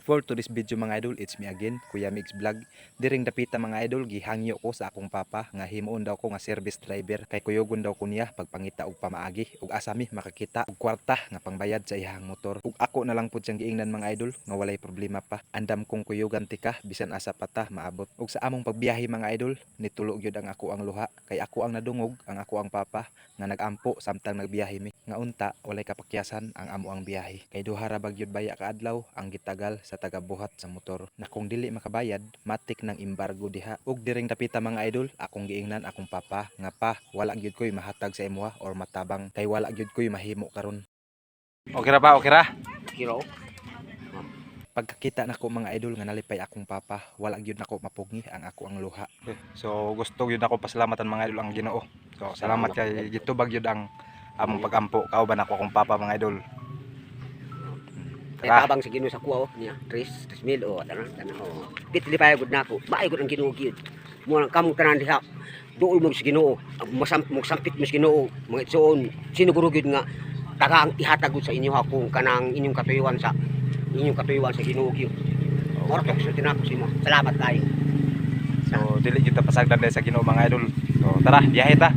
For today's video mga idol, it's me again, Kuya Mix Vlog. Diring dapita mga idol, gihangyo ko sa akong papa nga himuon daw ko nga service driver kay kuyogon daw ko niya pagpangita og pamaagi ug asami makakita og kwarta nga pangbayad sa iyang motor. Ug ako na lang pud siyang giingnan mga idol nga walay problema pa. Andam kong kuyogan tika bisan asa pata maabot. Ug sa among pagbiyahe mga idol, nitulo gyud ang ako ang luha kay ako ang nadungog ang ako ang papa nga nagampo samtang nagbiyahe mi. Nga unta walay kapakyasan ang amo ang biyahe. Kay duha ra ba gyud baya ka adlaw ang gitagal sa tagabuhat sa motor na kung dili makabayad matik ng embargo diha. Ug diring dapita mga idol, akong giingnan akong papa nga pa wala gyud koy mahatag sa imuha or matabang kay wala gyud koy mahimo karon. Okay ra ba? Okay ra? Kiro. Pagkakita nako mga idol nga nalipay akong papa, wala gyud nako mapugi ang ako ang luha. So gusto gyud ako pasalamatan mga idol ang Ginoo. So salamat kay gitubag gyud ang among pagampo kauban ako akong papa mga idol. Kaya tabang sa Ginoo sa kuha niya, 3,000 o tanan o. Bitli pa gud nako. Maay gud ang Ginoo gyud. Mo kamong tanan diha. Duol mo sa Ginoo. Mo sampit mo sa Ginoo. Mga igsoon sinuguro gyud nga taga ang ihatag gud sa inyo ha kung kanang inyong katuyuan sa Ginoo gyud. Ora ka sa tinapos mo. Salamat kayo. So dili gyud ta pasagdan sa Ginoo mga idol. So tara, biyahe ta.